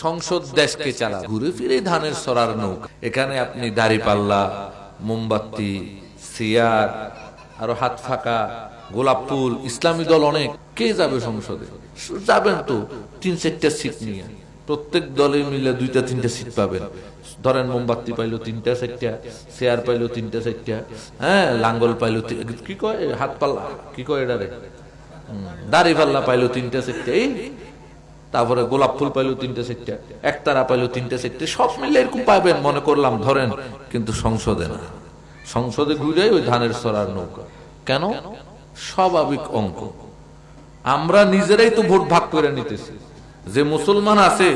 সংসদ দেশকে চালা, ঘুরে ফিরে ধানের সরার নৌকা। এখানে আপনি দাড়িপাল্লা, মোমবাতি, চেয়ার, আরো হাত ফাঁকা, গোলাপ ফুল, ইসলামী দল অনেক। কে যাবে সংসদে? যাবেন তো 3-4টা সিট নিয়ে, প্রত্যেক দলে মিলে 2-3টা সিট পাবেন। ধরেন মোমবাতি পাইলো 3-4টা, চেয়ার পাইলো 3-4টা, হ্যাঁ, লাঙ্গল পাইলো, কি কয় হাত পাল্লা, কি কয় এটারে, দাড়ি পাল্লা পাইলো 3-4টা, এই তারপরে গোলাপ ফুল পাইলো 3-4টা, একতারা পাইলো 3-4টা, সব মিলে এরকম পাবেন মনে করলাম, ধরেন। কিন্তু সংসদে না। সংসদে ঘুরে ওই ধানের সরার নৌকা। কেন? স্বাভাবিক অঙ্ক। আমরা নিজেরাই তো ভোট ভাগ করে নিতেছি। যে মুসলমান আছে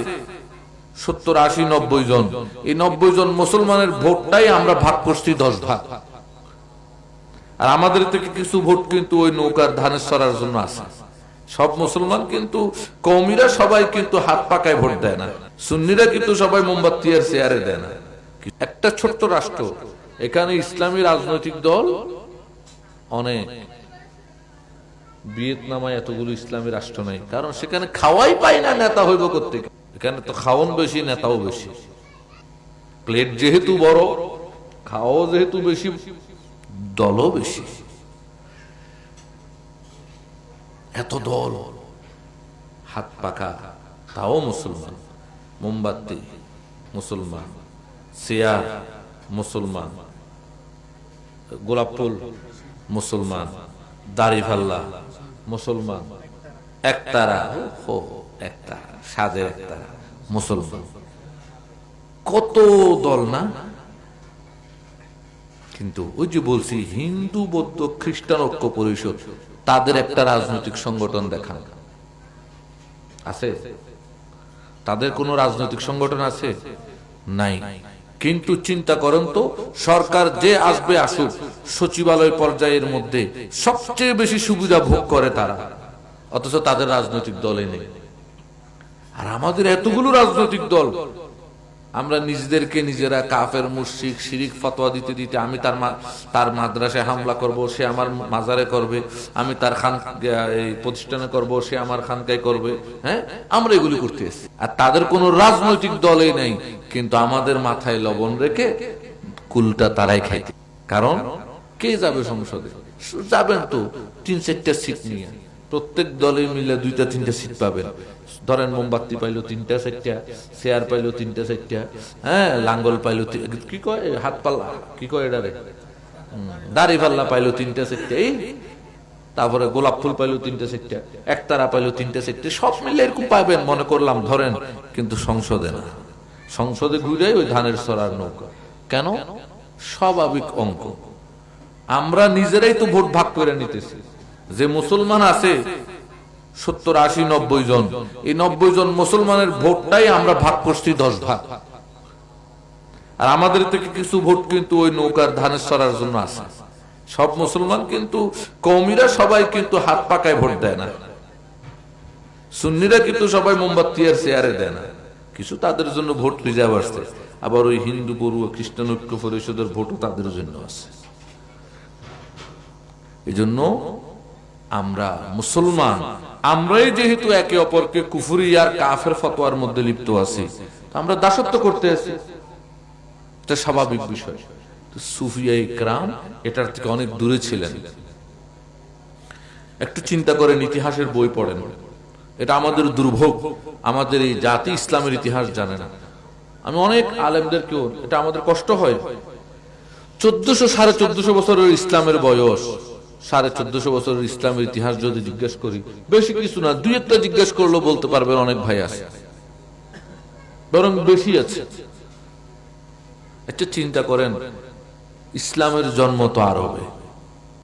70-80-90 জন, এই 90 জন মুসলমানের ভোটটাই আমরা ভাগ করছি 10 ভাগ। আর আমাদের থেকে কিছু ভোট কিন্তু ওই নৌকার ধানের সরার জন্য আছে। সব মুসলমান কিন্তু, কওমিরা সবাই কিন্তু হাত পাকায় ভোট দেয় না, সুন্নিরা কিন্তু সবাই মোমবাতি আর চেয়ারে দেয় না। একটা ছোট্ট রাষ্ট্র, এখানে ইসলামী রাজনৈতিক দল অনেক। ভিয়েতনামে এতগুলো ইসলামী রাষ্ট্র নাই, কারণ সেখানে খাওয়াই পায় না, নেতা হইব করতে। এখানে তো খাওয়ান বেশি, নেতাও বেশি। প্লেট যেহেতু বড়, খাওয়াও যেহেতু বেশি, দলও বেশি। এত দল, হাত পাকা, তাও মুসলমান। মোমবাতি মুসলমান, চেয়ার মুসলমান, গোলাপ ফুল মুসলমান, দাড়ি ভাল্লা মুসলমান, একতারা, একতারা, সাদের একতারা মুসলমান। কত দল না? কিন্তু ওই যে বলছি, হিন্দু, বৌদ্ধ, খ্রিস্টান ঐক্য পরিষদ, তাদের একটা রাজনৈতিক সংগঠন দেখান আছে? তাদের কোন রাজনৈতিক সংগঠন আছে? নাই। কিন্তু চিন্তা করেন তো, সরকার যে আসবে আসুক, সচিবালয় পর্যায়ের মধ্যে সবচেয়ে বেশি সুবিধা ভোগ করে তারা, অথচ তাদের রাজনৈতিক দলে নেই। আর আমাদের এতগুলো রাজনৈতিক দল, আমরা নিজেদেরকে নিজেরা কাফের, মুশরিক, শিরিক ফতোয়া দিতে দিতে, আমি তার মাদ্রাসায় হামলা করব, সে আমার মাজারে করবে, আমি তার খান এই প্রতিষ্ঠানে করব, সে আমার খানকায় করবে। হ্যাঁ, আমরা এগুলি করতে এসেছি। আর তাদের কোন রাজনৈতিক দলই নেই, কিন্তু আমাদের মাথায় লবণ রেখে কুলটা তারাই খাইতে। কারণ কে যাবে সংসদে? যাবেন তো 3-4টা সিট নিয়ে, প্রত্যেক দলে মিলে 2-3টা সিট পাবেন। ধরেন মোমবাতি পাইলো 3-4টা, চেয়ার পাইলো 3-4টা, হ্যাঁ, লাঙ্গল পাইলো, কি কয় হাত পাল্লা, কি কয় এটারে, দাড়ি পাল্লা পাইলো 3-4টা, এই তারপরে গোলাপ ফুল পাইলো 3-4টা, একতারা পাইলো 3-4টা, সব মিলে এরকম পাবেন মনে করলাম, ধরেন। কিন্তু সংসদে না। সংসদে ঘুরে ওই ধানের সরার নৌকা। কেন? স্বাভাবিক অঙ্ক। আমরা নিজেরাই তো ভোট ভাগ করে নিতেছি। যে মুসলমান আছে 70-80-90 জন, এই 90 জন মুসলমানের ভোটটাই আমরা ভাগ করছি 10 ভাগ। আর আমাদের থেকে কিছু ভোট কিন্তু ওই নৌকার ধানের সরার জন্য আছে। সব মুসলমান কিন্তু, কওমিরা সবাই কিন্তু হাত পাকায় ভোট দেয় না, সুন্নিরা কিন্তু সবাই মোমবাতি আর চেয়ারে দেয় না। কিছু তাদের জন্য ভোট রিজার্ভ আসছে। আবার ওই হিন্দু, বড়ুয়া, খ্রিস্টান ঐক্য পরিষদের ভোটও তাদের জন্য আছে। এই জন্য আমরা মুসলমান, আমরাই যেহেতু একে অপরকে কুফরি আর কাফের ফতোয়ার মধ্যে লিপ্ত আছি, আমরা দাসত্ব করতে আছি, এটা স্বাভাবিক বিষয়। সুফিয়া ইকরাম এটার থেকে অনেক দূরে ছিলেন। একটু চিন্তা করেন, ইতিহাসের বই পড়েন, এটা আমাদের দুর্ভোগ। আমাদের এই জাতি ইসলামের ইতিহাস জানে না। আমি অনেক আলেমদেরকেও, এটা আমাদের কষ্ট হয়। 1400-1450 বছরের ইসলামের বয়স, 1450 বছরের ইসলামের ইতিহাস যদি জিজ্ঞেস করি, বেশি কিছু না, 2-1টা জিজ্ঞেস করলেও বলতে পারবেন অনেক ভাই আছে, বরং বেশি আছে। একটা চিন্তা করেন, ইসলামের জন্ম তো আরবে,